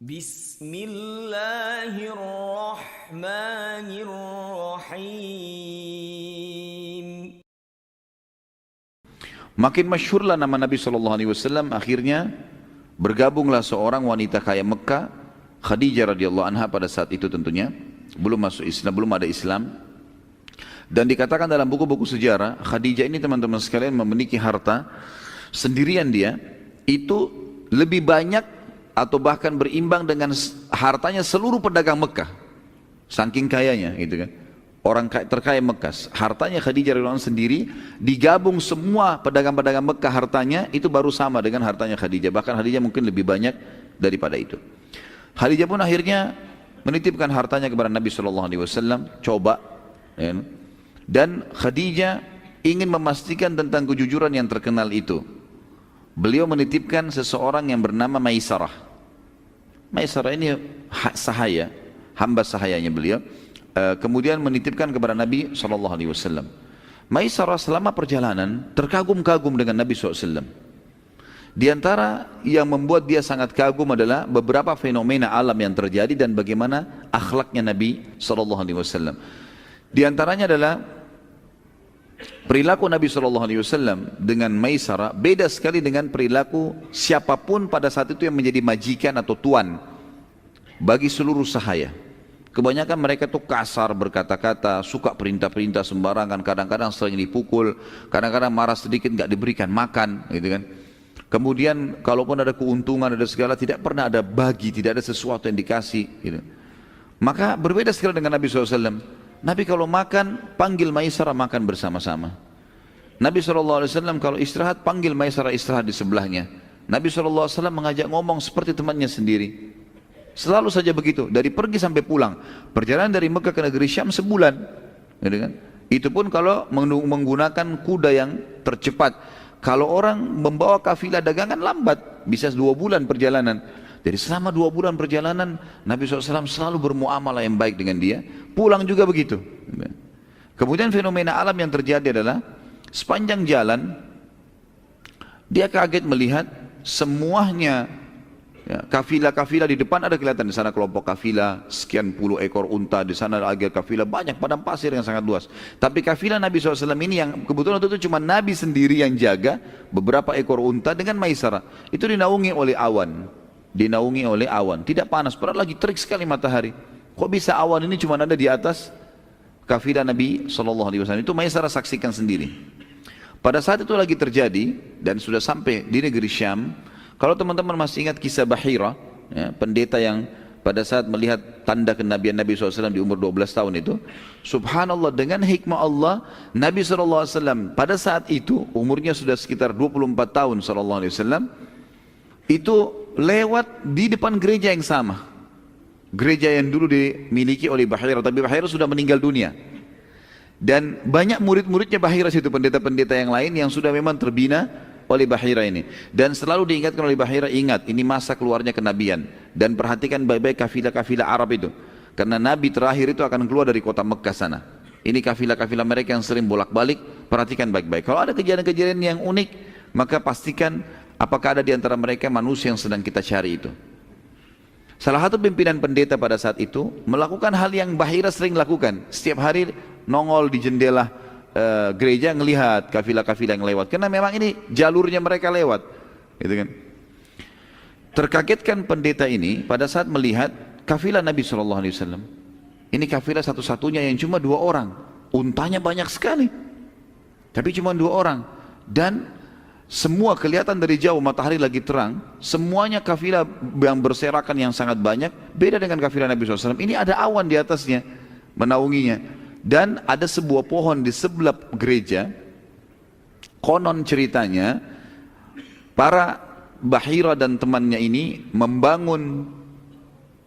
Bismillahirrahmanirrahim. Makin masyhurlah nama Nabi SAW. Akhirnya bergabunglah seorang wanita kaya Mekah, Khadijah radhiyallahu anha pada saat itu tentunya belum masuk Islam, belum ada Islam. Dan dikatakan dalam buku-buku sejarah, Khadijah ini teman-teman sekalian memiliki harta sendirian dia itu lebih banyak atau bahkan berimbang dengan hartanya seluruh pedagang Mekah. Saking kayanya gitu kan. Orang terkaya Mekah, hartanya Khadijah radhiyallahu anha sendiri, digabung semua pedagang-pedagang Mekah hartanya itu baru sama dengan hartanya Khadijah. Bahkan Khadijah mungkin lebih banyak daripada itu. Khadijah pun akhirnya menitipkan hartanya kepada Nabi SAW, coba ya. Dan Khadijah ingin memastikan tentang kejujuran yang terkenal itu. Beliau menitipkan seseorang yang bernama Maisarah. Maisarah ini sahaya, hamba sahayanya beliau. Kemudian menitipkan kepada Nabi SAW. Maisarah selama perjalanan terkagum-kagum dengan Nabi SAW. Di antara yang membuat dia sangat kagum adalah beberapa fenomena alam yang terjadi dan bagaimana akhlaknya Nabi SAW. Di antaranya adalah perilaku Nabi SAW dengan Maisarah beda sekali dengan perilaku siapapun pada saat itu yang menjadi majikan atau tuan bagi seluruh sahaya. Kebanyakan mereka tuh kasar berkata-kata, suka perintah-perintah sembarangan, kadang-kadang sering dipukul, kadang-kadang marah sedikit nggak diberikan makan, gitu kan. Kemudian kalaupun ada keuntungan, ada segala, tidak pernah ada bagi, tidak ada sesuatu yang dikasih, gitu. Maka berbeda sekali dengan Nabi SAW. Nabi kalau makan, panggil Maisarah makan bersama-sama. Nabi SAW kalau istirahat, panggil Maisarah istirahat di sebelahnya. Nabi SAW mengajak ngomong seperti temannya sendiri. Selalu saja begitu, dari pergi sampai pulang. Perjalanan dari Mekah ke negeri Syam sebulan. Gitu kan? Itu pun kalau menggunakan kuda yang tercepat. Kalau orang membawa kafilah dagangan lambat, bisa 2 bulan perjalanan. Jadi selama 2 bulan perjalanan, Nabi SAW selalu bermuamalah yang baik dengan dia. Pulang juga begitu. Kemudian fenomena alam yang terjadi adalah sepanjang jalan dia kaget melihat semuanya ya, kafilah-kafilah di depan ada kelihatan, di sana kelompok kafilah sekian puluh ekor unta, di sana lagi kafilah banyak padang pasir yang sangat luas. Tapi kafilah Nabi SAW ini yang kebetulan itu cuma Nabi sendiri yang jaga beberapa ekor unta dengan Maisarah. Itu dinaungi oleh awan. Dinaungi oleh awan, tidak panas, padahal lagi terik sekali matahari. Kok bisa awan ini cuma ada di atas kafilah Nabi SAW? Itu Maisarah saksikan sendiri. Pada saat itu lagi terjadi dan sudah sampai di negeri Syam. Kalau teman-teman masih ingat kisah Bahira, ya, pendeta yang pada saat melihat tanda kenabian Nabi SAW di umur 12 tahun itu, subhanallah, dengan hikmah Allah, Nabi SAW pada saat itu umurnya sudah sekitar 24 tahun SAW, itu lewat di depan gereja yang sama, gereja yang dulu dimiliki oleh Bahira, tapi Bahira sudah meninggal dunia. Dan banyak murid-muridnya Bahira situ, pendeta-pendeta yang lain yang sudah memang terbina oleh Bahira ini. Dan selalu diingatkan oleh Bahira, ingat ini masa keluarnya kenabian, dan perhatikan baik-baik kafilah-kafilah Arab itu, karena Nabi terakhir itu akan keluar dari kota Mekah sana. Ini kafilah-kafilah mereka yang sering bolak-balik, perhatikan baik-baik. Kalau ada kejadian-kejadian yang unik, maka pastikan apakah ada di antara mereka manusia yang sedang kita cari itu. Salah satu pimpinan pendeta pada saat itu melakukan hal yang Bahira sering lakukan. Setiap hari nongol di jendela gereja ngelihat kafilah-kafilah yang lewat. Karena memang ini jalurnya mereka lewat. Gitu kan. Terkagetkan pendeta ini pada saat melihat kafilah Nabi SAW. Ini kafilah satu-satunya yang cuma 2 orang. Untanya banyak sekali. Tapi cuma 2 orang. Dan semua kelihatan dari jauh, matahari lagi terang, semuanya kafilah yang berserakan yang sangat banyak, beda dengan kafilah Nabi SAW. Ini ada awan di atasnya, menaunginya. Dan ada sebuah pohon di sebelah gereja, konon ceritanya, para Bahira dan temannya ini membangun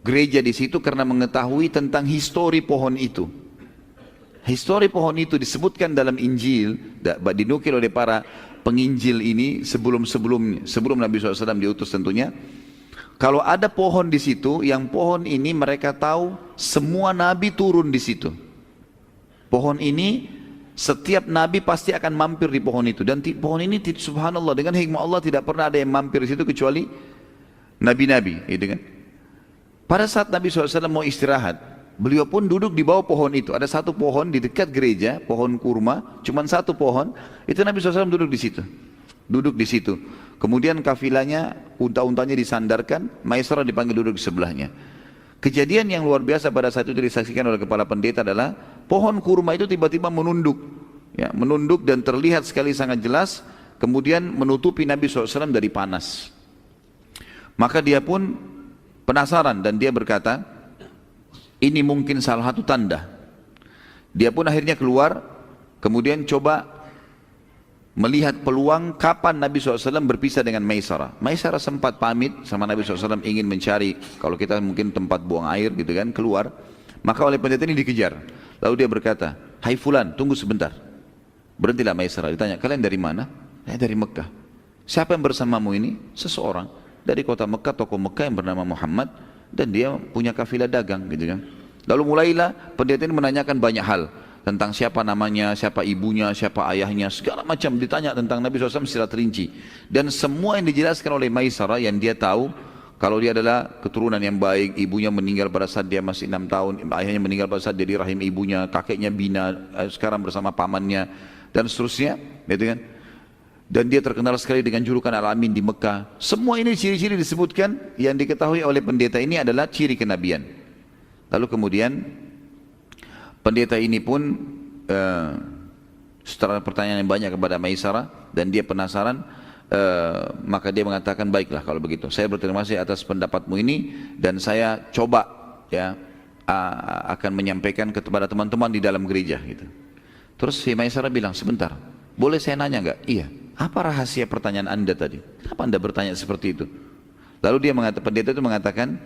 gereja di situ karena mengetahui tentang histori pohon itu. Histori pohon itu disebutkan dalam Injil, dinukil oleh para penginjil ini sebelum Nabi SAW diutus tentunya. Kalau ada pohon di situ, yang pohon ini mereka tahu semua nabi turun di situ. Pohon ini setiap nabi pasti akan mampir di pohon itu, dan pohon ini subhanallah dengan hikmah Allah tidak pernah ada yang mampir di situ kecuali nabi-nabi, gitu kan. Pada saat Nabi SAW mau istirahat, beliau pun duduk di bawah pohon itu. Ada satu pohon di dekat gereja, pohon kurma, cuma satu pohon. Itu Nabi SAW duduk di situ. Duduk di situ. Kemudian kafilahnya, unta-untanya disandarkan, Maisarah dipanggil duduk di sebelahnya. Kejadian yang luar biasa pada saat itu disaksikan oleh kepala pendeta adalah pohon kurma itu tiba-tiba menunduk. Ya, menunduk dan terlihat sekali sangat jelas, kemudian menutupi Nabi SAW dari panas. Maka dia pun penasaran dan dia berkata, ini mungkin salah satu tanda. Dia pun akhirnya keluar, kemudian coba melihat peluang kapan Nabi SAW berpisah dengan Maisarah. Maisarah sempat pamit sama Nabi SAW ingin mencari, kalau kita mungkin tempat buang air gitu kan, keluar. Maka oleh pendeta ini dikejar. Lalu dia berkata, hai fulan, tunggu sebentar. Berhentilah Maisarah, ditanya, kalian dari mana? Saya dari Mekah. Siapa yang bersamamu ini? Seseorang dari kota Mekah, tokoh Mekah yang bernama Muhammad, dan dia punya kafilah dagang gitu kan. Lalu mulailah pendeta ini menanyakan banyak hal tentang siapa namanya, siapa ibunya, siapa ayahnya, segala macam ditanya tentang Nabi SAW secara terinci. Dan semua yang dijelaskan oleh Maisarah yang dia tahu, kalau dia adalah keturunan yang baik, ibunya meninggal pada saat dia masih 6 tahun, ayahnya meninggal pada saat dia di rahim ibunya, kakeknya bina, sekarang bersama pamannya, dan seterusnya, gitu kan. Dan dia terkenal sekali dengan julukan Al-Amin di Mekah. Semua ini ciri-ciri disebutkan yang diketahui oleh pendeta ini adalah ciri kenabian. Lalu kemudian pendeta ini pun setelah pertanyaan yang banyak kepada Maisarah dan dia penasaran, maka dia mengatakan, baiklah kalau begitu, saya berterima kasih atas pendapatmu ini dan saya coba ya akan menyampaikan kepada teman-teman di dalam gereja gitu. Terus si Maisarah bilang, sebentar, boleh saya nanya enggak? Iya. Apa rahasia pertanyaan Anda tadi? Kenapa Anda bertanya seperti itu? Lalu dia mengatakan, pendeta itu mengatakan,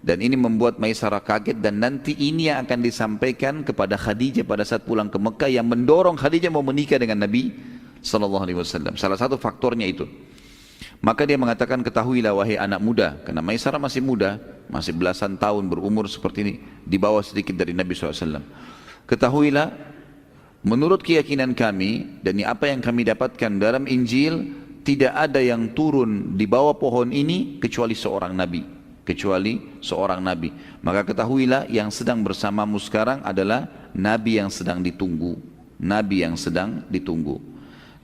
dan ini membuat Maisarah kaget, dan nanti ini yang akan disampaikan kepada Khadijah pada saat pulang ke Mekah yang mendorong Khadijah mau menikah dengan Nabi SAW. Salah satu faktornya itu. Maka dia mengatakan, ketahuilah wahai anak muda, karena Maisarah masih muda, masih belasan tahun berumur seperti ini, di bawah sedikit dari Nabi SAW. Ketahuilah, menurut keyakinan kami dan apa yang kami dapatkan dalam Injil, tidak ada yang turun di bawah pohon ini kecuali seorang nabi, Maka ketahuilah yang sedang bersamamu sekarang adalah nabi yang sedang ditunggu.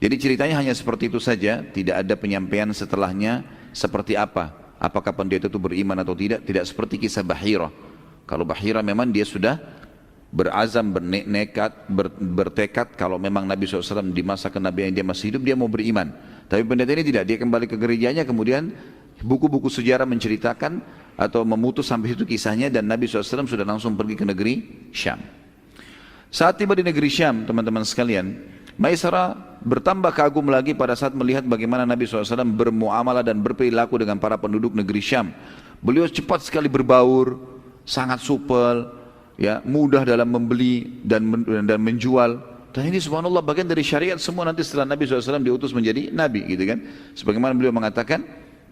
Jadi ceritanya hanya seperti itu saja, tidak ada penyampaian setelahnya seperti apa. Apakah pendeta itu beriman atau tidak? Tidak seperti kisah Bahirah. Kalau Bahirah memang dia sudah berazam, bertekad kalau memang Nabi SAW di masa kenabian dia masih hidup, dia mau beriman. Tapi pendeta ini tidak, dia kembali ke gerejanya, kemudian buku-buku sejarah menceritakan atau memutus sampai itu kisahnya, dan Nabi SAW sudah langsung pergi ke negeri Syam. Saat tiba di negeri Syam, teman-teman sekalian, Maisarah bertambah kagum lagi pada saat melihat bagaimana Nabi SAW bermuamalah dan berperilaku dengan para penduduk negeri Syam. Beliau cepat sekali berbaur, sangat supel, ya, mudah dalam membeli dan menjual. Dan ini subhanallah bagian dari syariat semua nanti setelah Nabi SAW diutus menjadi Nabi gitu kan. Sebagaimana beliau mengatakan,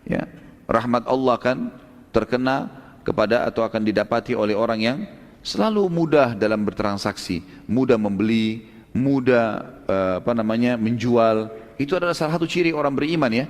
ya, rahmat Allah kan terkena kepada atau akan didapati oleh orang yang selalu mudah dalam bertransaksi, mudah membeli, mudah menjual. Itu adalah salah satu ciri orang beriman ya.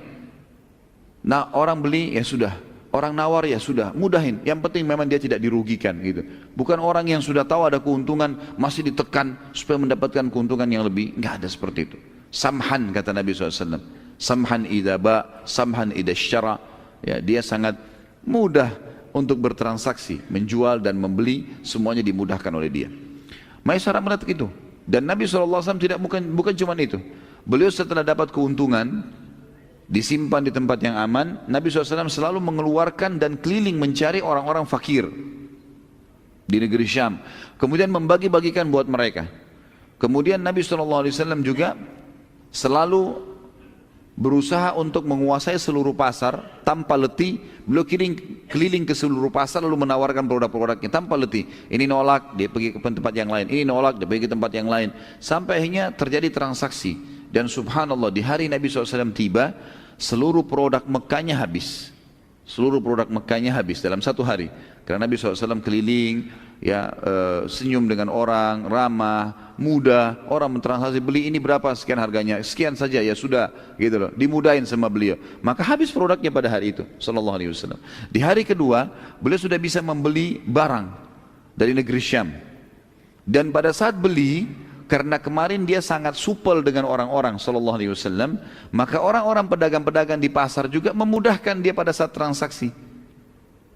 Nah, orang beli ya sudah, orang nawar ya sudah, mudahin. Yang penting memang dia tidak dirugikan gitu. Bukan orang yang sudah tahu ada keuntungan masih ditekan supaya mendapatkan keuntungan yang lebih. Enggak ada seperti itu. Samhan kata Nabi SAW. Samhan idza ba, samhan idza syara. Ya, dia sangat mudah untuk bertransaksi, menjual dan membeli, semuanya dimudahkan oleh dia. Maisarah melihat itu. Dan Nabi SAW tidak bukan cuma itu. Beliau setelah dapat keuntungan, disimpan di tempat yang aman, Nabi SAW selalu mengeluarkan dan keliling mencari orang-orang fakir di negeri Syam, kemudian membagi-bagikan buat mereka. Kemudian Nabi SAW juga selalu berusaha untuk menguasai seluruh pasar tanpa letih. Beliau keliling ke seluruh pasar lalu menawarkan produk-produknya tanpa letih. Ini nolak, dia pergi ke tempat yang lain. Ini nolak, dia pergi ke tempat yang lain. Sampai akhirnya terjadi transaksi. Dan subhanallah di hari Nabi SAW tiba, seluruh produk Mekkahnya habis. Seluruh produk Mekkahnya habis dalam satu hari. Karena Nabi SAW keliling, ya senyum dengan orang, ramah, mudah. Orang mentransaksi, beli ini berapa, sekian harganya, sekian saja, ya sudah, gitu loh. Dimudahin sama beliau. Maka habis produknya pada hari itu, Sallallahu Alaihi Wasallam. Di hari kedua, beliau sudah bisa membeli barang dari negeri Syam. Dan pada saat beli, karena kemarin dia sangat supel dengan orang-orang Sallallahu Alaihi Wasallam, maka orang-orang pedagang-pedagang di pasar juga memudahkan dia pada saat transaksi.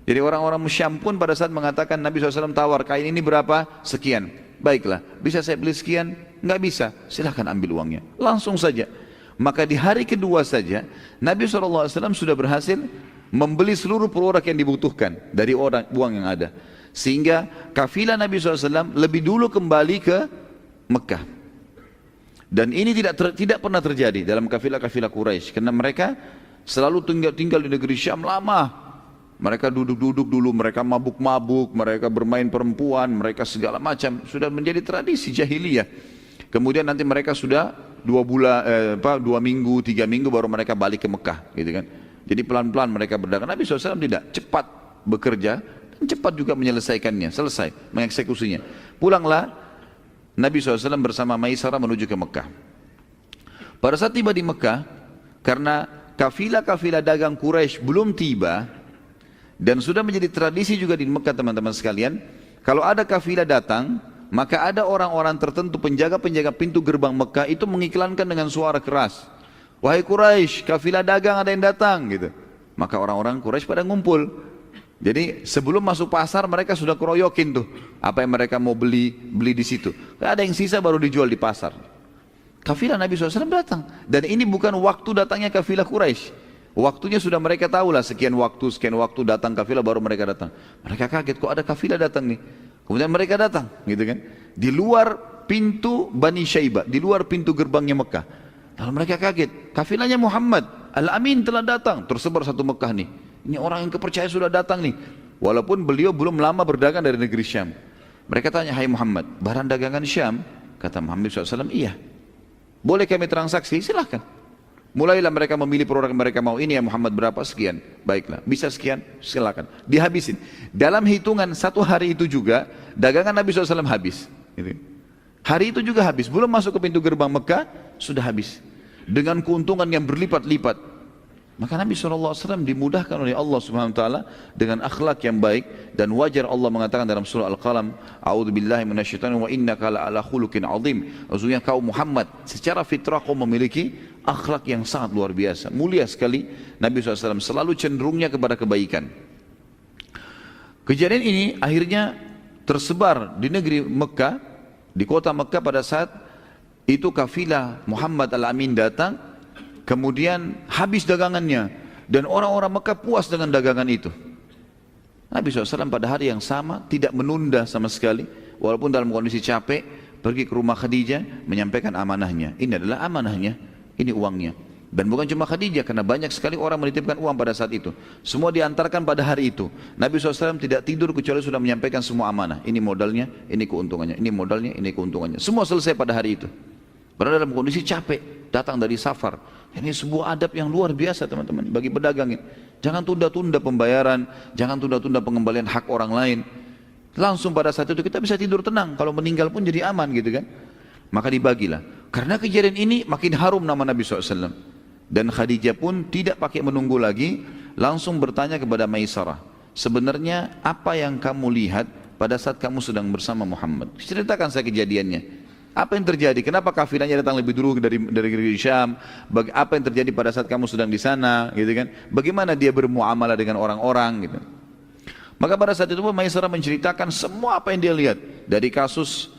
Jadi orang-orang Syam pun pada saat mengatakan Nabi SAW tawar, kain ini berapa? Sekian. Baiklah, bisa saya beli sekian? Enggak bisa, silahkan ambil uangnya. Langsung saja. Maka di hari kedua saja, Nabi SAW sudah berhasil membeli seluruh produk yang dibutuhkan dari uang yang ada. Sehingga kafilah Nabi SAW lebih dulu kembali ke Mekah. Dan ini tidak pernah terjadi dalam kafilah-kafilah Quraisy, karena mereka selalu tinggal di negeri Syam lama. Mereka duduk-duduk dulu, mereka mabuk-mabuk, mereka bermain perempuan, mereka segala macam, sudah menjadi tradisi jahiliyah. Kemudian nanti mereka sudah 2 minggu, 3 minggu baru mereka balik ke Mekah, gitu kan. Jadi pelan-pelan mereka berdagang. Nabi SAW tidak, cepat bekerja dan cepat juga menyelesaikannya, selesai mengeksekusinya. Pulanglah Nabi SAW bersama Maisarah menuju ke Mekah. Pada saat tiba di Mekah, karena kafilah-kafilah dagang Quraisy belum tiba, dan sudah menjadi tradisi juga di Mekah teman-teman sekalian, kalau ada kafilah datang, maka ada orang-orang tertentu, penjaga-penjaga pintu gerbang Mekah itu mengiklankan dengan suara keras, wahai Quraisy, kafilah dagang ada yang datang, gitu. Maka orang-orang Quraisy pada ngumpul. Jadi sebelum masuk pasar mereka sudah keroyokin tuh apa yang mereka mau beli di situ. Ada yang sisa baru dijual di pasar. Kafilah Nabi SAW datang, dan ini bukan waktu datangnya kafilah Quraisy. Waktunya sudah mereka tahu lah, sekian waktu datang kafilah, baru mereka datang. Mereka kaget, kok ada kafilah datang nih. Kemudian mereka datang, gitu kan. Di luar pintu Bani Syaibah, di luar pintu gerbangnya Mekah. Lalu mereka kaget, kafilahnya Muhammad Al-Amin telah datang, tersebar satu Mekah nih. Ini orang yang kepercayaan sudah datang nih. Walaupun beliau belum lama berdagang dari negeri Syam. Mereka tanya, hai Muhammad, barang dagangan Syam? Kata Muhammad SAW, iya. Boleh kami transaksi? Silahkan. Mulailah mereka memilih produk yang mereka mau. Ini ya Muhammad berapa? Sekian. Baiklah, bisa sekian? Silakan. Dihabisin. Dalam hitungan satu hari itu juga, dagangan Nabi SAW habis. Hari itu juga habis. Belum masuk ke pintu gerbang Mekah, sudah habis. Dengan keuntungan yang berlipat-lipat. Maka Nabi SAW dimudahkan oleh Allah Subhanahu Wa Taala dengan akhlak yang baik, dan wajar Allah mengatakan dalam surah Al-Qalam, A'udzubillahi minasyaitonir wa innaka la'ala khuluqin 'adzim. Maksudnya kau Muhammad secara fitrah kau memiliki akhlak yang sangat luar biasa, mulia sekali. Nabi SAW selalu cenderungnya kepada kebaikan. Kejadian ini akhirnya tersebar di negeri Mekah, di kota Mekah. Pada saat itu kafilah Muhammad Al-Amin datang. Kemudian habis dagangannya, dan orang-orang Mekah puas dengan dagangan itu. Nabi SAW pada hari yang sama tidak menunda sama sekali, walaupun dalam kondisi capek, pergi ke rumah Khadijah menyampaikan amanahnya. Ini adalah amanahnya, ini uangnya. Dan bukan cuma Khadijah, karena banyak sekali orang menitipkan uang pada saat itu. Semua diantarkan pada hari itu. Nabi SAW tidak tidur kecuali sudah menyampaikan semua amanah. Ini modalnya, ini keuntungannya, ini modalnya, ini keuntungannya. Semua selesai pada hari itu. Padahal dalam kondisi capek, datang dari safar. Ini sebuah adab yang luar biasa teman-teman bagi pedagang. Jangan tunda-tunda pembayaran, jangan tunda-tunda pengembalian hak orang lain. Langsung pada saat itu kita bisa tidur tenang, kalau meninggal pun jadi aman, gitu kan. Maka dibagilah. Karena kejadian ini makin harum nama Nabi SAW. Dan Khadijah pun tidak pakai menunggu lagi, langsung bertanya kepada Maisarah, sebenarnya apa yang kamu lihat pada saat kamu sedang bersama Muhammad? Ceritakan saya kejadiannya. Apa yang terjadi? Kenapa kafilahnya datang lebih dulu dari Syam? Apa yang terjadi pada saat kamu sedang di sana, gitu kan? Bagaimana dia bermuamalah dengan orang-orang, gitu. Maka pada saat itu Maisarah menceritakan semua apa yang dia lihat, dari kasus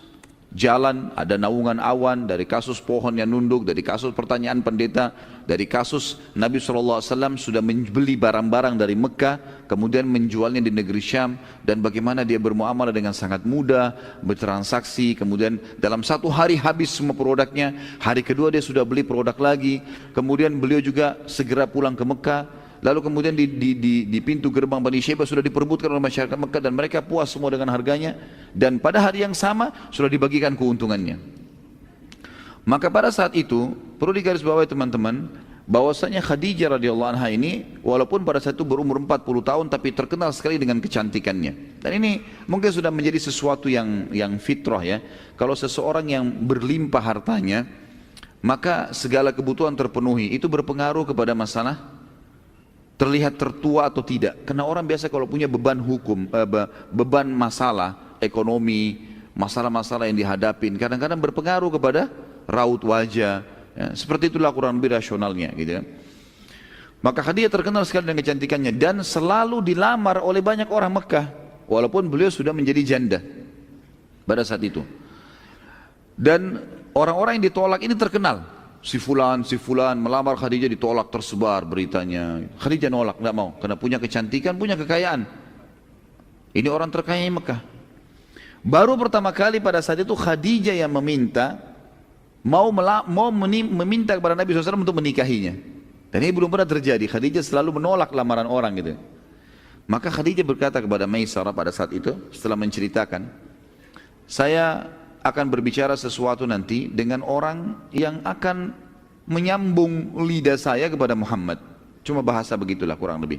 jalan ada naungan awan, dari kasus pohon yang nunduk, dari kasus pertanyaan pendeta, dari kasus Nabi SAW sudah membeli barang-barang dari Mekah kemudian menjualnya di negeri Syam, dan bagaimana dia bermuamalah dengan sangat mudah, bertransaksi, kemudian dalam satu hari habis semua produknya, hari kedua dia sudah beli produk lagi, kemudian beliau juga segera pulang ke Mekah. Lalu kemudian di pintu gerbang Bani Syaibah sudah diperebutkan oleh masyarakat Mekah, dan mereka puas semua dengan harganya, dan pada hari yang sama sudah dibagikan keuntungannya. Maka pada saat itu perlu digarisbawahi teman-teman, bahwasanya Khadijah radhiyallahu anha ini walaupun pada saat itu berumur 40 tahun tapi terkenal sekali dengan kecantikannya. Dan ini mungkin sudah menjadi sesuatu yang fitrah ya. Kalau seseorang yang berlimpah hartanya, maka segala kebutuhan terpenuhi, itu berpengaruh kepada masalah terlihat tertua atau tidak. Karena orang biasa kalau punya beban hukum, beban masalah ekonomi, masalah-masalah yang dihadapin, kadang-kadang berpengaruh kepada raut wajah. Ya, seperti itulah kurang lebih rasionalnya gitu ya. Maka Khadijah terkenal sekali dengan kecantikannya dan selalu dilamar oleh banyak orang Mekah walaupun beliau sudah menjadi janda pada saat itu. Dan orang-orang yang ditolak ini terkenal. Si fulan melamar Khadijah, ditolak, tersebar beritanya. Khadijah nolak, tidak mau karena punya kecantikan, punya kekayaan. Ini orang terkaya di Mekah. Baru pertama kali pada saat itu Khadijah yang meminta meminta kepada Nabi SAW untuk menikahinya. Dan ini belum pernah terjadi. Khadijah selalu menolak lamaran orang gitu. Maka Khadijah berkata kepada Maisarah pada saat itu setelah menceritakan, saya akan berbicara sesuatu nanti dengan orang yang akan menyambung lidah saya kepada Muhammad. Cuma bahasa begitulah kurang lebih.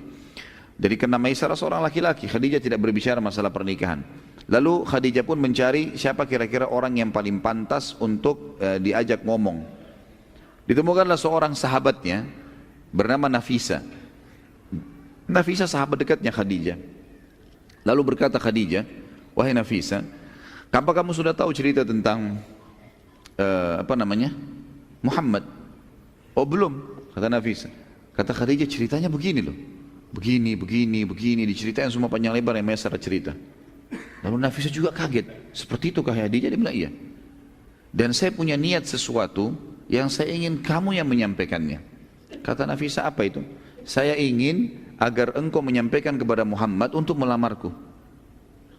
Jadi karena Maisarah seorang laki-laki, Khadijah tidak berbicara masalah pernikahan. Lalu Khadijah pun mencari siapa kira-kira orang yang paling pantas untuk diajak ngomong. Ditemukanlah seorang sahabatnya bernama Nafisa. Nafisa sahabat dekatnya Khadijah. Lalu berkata Khadijah, wahai Nafisa, apa kamu sudah tahu cerita tentang Muhammad? Oh belum, kata Nafisa. Kata Khadijah, ceritanya begini loh. Begini, diceritain semua panjang lebar yang Maisarah cerita. Lalu Nafisa juga kaget, seperti itu kah Khadijah? Dia bilang iya. Dan saya punya niat sesuatu yang saya ingin kamu yang menyampaikannya. Kata Nafisa, apa itu? Saya ingin agar engkau menyampaikan kepada Muhammad untuk melamarku.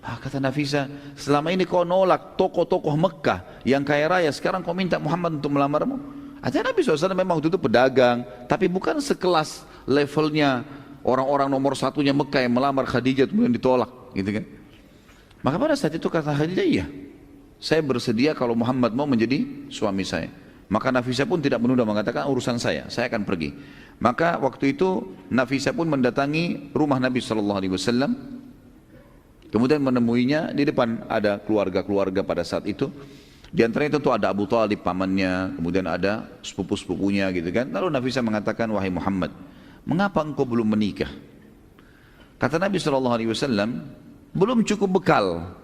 Kata Nafisa, selama ini kau nolak tokoh-tokoh Mekah yang kaya raya, sekarang kau minta Muhammad untuk melamarmu? Artinya Nabi SAW memang waktu itu pedagang, tapi bukan sekelas levelnya orang-orang nomor satunya Mekah yang melamar Khadijah kemudian ditolak, gitu kan? Maka pada saat itu kata Khadijah, iya, saya bersedia kalau Muhammad mau menjadi suami saya. Maka Nafisa pun tidak menunda, mengatakan urusan saya akan pergi. Maka waktu itu Nafisa pun mendatangi rumah Nabi SAW, kemudian menemuinya di depan ada keluarga-keluarga pada saat itu. Di antaranya tentu ada Abu Talib pamannya, kemudian ada sepupu-sepupunya gitu kan. Lalu Nafisa mengatakan, wahai Muhammad, mengapa engkau belum menikah? Kata Nabi SAW, belum cukup bekal.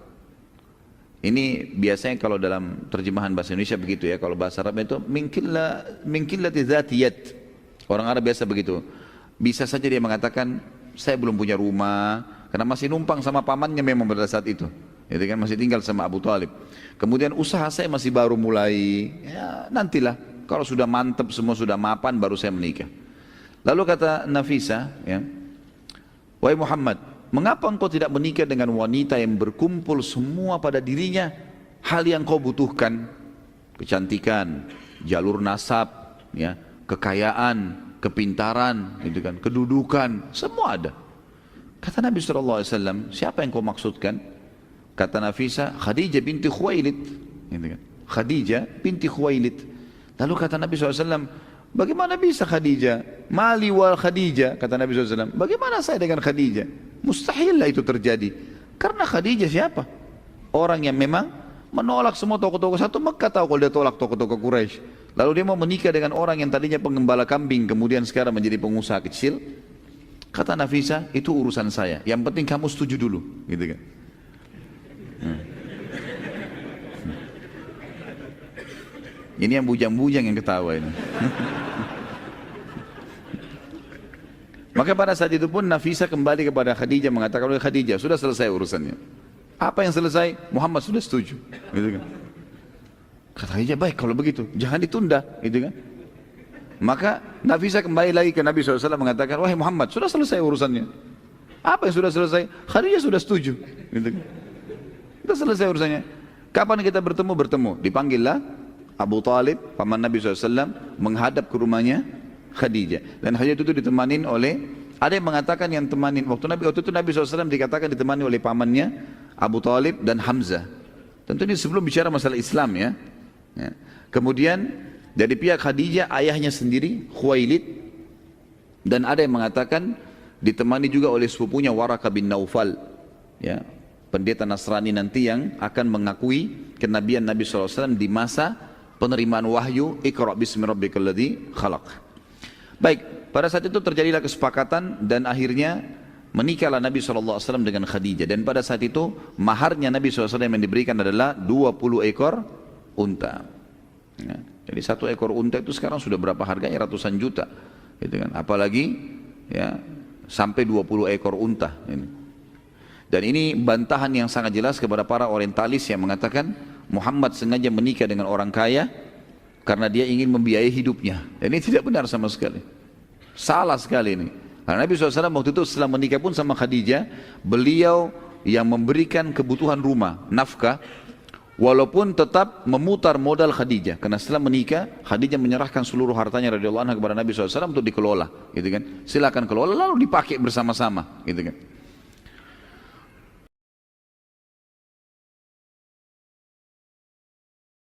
Ini biasanya kalau dalam terjemahan bahasa Indonesia begitu ya. Kalau bahasa Arab itu minkillati dzatiyat. Orang Arab biasa begitu. Bisa saja dia mengatakan, saya belum punya rumah, karena masih numpang sama pamannya memang pada saat itu. Itu kan masih tinggal sama Abu Talib. Kemudian usaha saya masih baru mulai. Ya nantilah. Kalau sudah mantap semua sudah mapan baru saya menikah. Lalu kata Nafisa, ya, wahai Muhammad, mengapa engkau tidak menikah dengan wanita yang berkumpul semua pada dirinya hal yang kau butuhkan? Kecantikan, jalur nasab, ya, kekayaan, kepintaran, gitu kan, kedudukan, semua ada. Kata Nabi SAW, siapa yang kau maksudkan? Kata Nafisa, Khadijah binti Khuwailid, gitu kan, Khadijah binti Khuwailid. Lalu kata Nabi SAW, bagaimana bisa Khadijah? Mali wal Khadijah, kata Nabi SAW. Bagaimana saya dengan Khadijah? Mustahil lah itu terjadi. Karena Khadijah siapa? Orang yang memang menolak semua tokoh-tokoh satu Mekah, tahu kalau dia tolak tokoh-tokoh Quraisy. Lalu dia mau menikah dengan orang yang tadinya penggembala kambing, kemudian sekarang menjadi pengusaha kecil. Kata Nafisa, itu urusan saya. Yang penting kamu setuju dulu, gitu kan? Ini yang bujang-bujang yang ketawa ini. Maka pada saat itu pun Nafisa kembali kepada Khadijah mengatakan, oleh Khadijah, sudah selesai urusannya. Apa yang selesai? Muhammad sudah setuju, gitu kan? Kata Khadijah, baik kalau begitu, jangan ditunda, gitu kan? Maka Nafisa kembali lagi ke Nabi SAW mengatakan, wahai Muhammad, sudah selesai urusannya. Apa yang sudah selesai? Khadijah sudah setuju, gitu kan? Sudah selesai urusannya. Kapan kita bertemu? Bertemu. Dipanggillah Abu Talib, paman Nabi SAW, menghadap ke rumahnya Khadijah. Dan Khadijah itu ditemanin oleh, ada yang mengatakan yang temanin, waktu itu Nabi SAW dikatakan ditemani oleh pamannya Abu Talib dan Hamzah. Tentu ini sebelum bicara masalah Islam ya. Kemudian Dari pihak Khadijah ayahnya sendiri Khuwailid, dan ada yang mengatakan ditemani juga oleh sepupunya Waraka bin Naufal, ya, pendeta Nasrani nanti yang akan mengakui kenabian Nabi SAW di masa penerimaan wahyu Iqra' bismi rabbikal ladzi khalaq. Baik, pada saat itu terjadilah kesepakatan dan akhirnya menikahlah Nabi SAW dengan Khadijah. Dan pada saat itu maharnya Nabi SAW yang diberikan adalah 20 ekor unta. Ya, jadi satu ekor unta itu sekarang sudah berapa harganya? Ratusan juta, gitu kan? Apalagi ya sampai 20 ekor unta ini. Dan ini bantahan yang sangat jelas kepada para orientalis yang mengatakan Muhammad sengaja menikah dengan orang kaya karena dia ingin membiayai hidupnya. Dan ini tidak benar sama sekali. Salah sekali ini. Karena Nabi SAW waktu itu setelah menikah pun sama Khadijah, beliau yang memberikan kebutuhan rumah, nafkah, walaupun tetap memutar modal Khadijah. Karena setelah menikah, Khadijah menyerahkan seluruh hartanya radhiyallahu anha kepada Nabi SAW untuk dikelola, gitu kan. Silakan kelola lalu dipakai bersama-sama, gitu kan.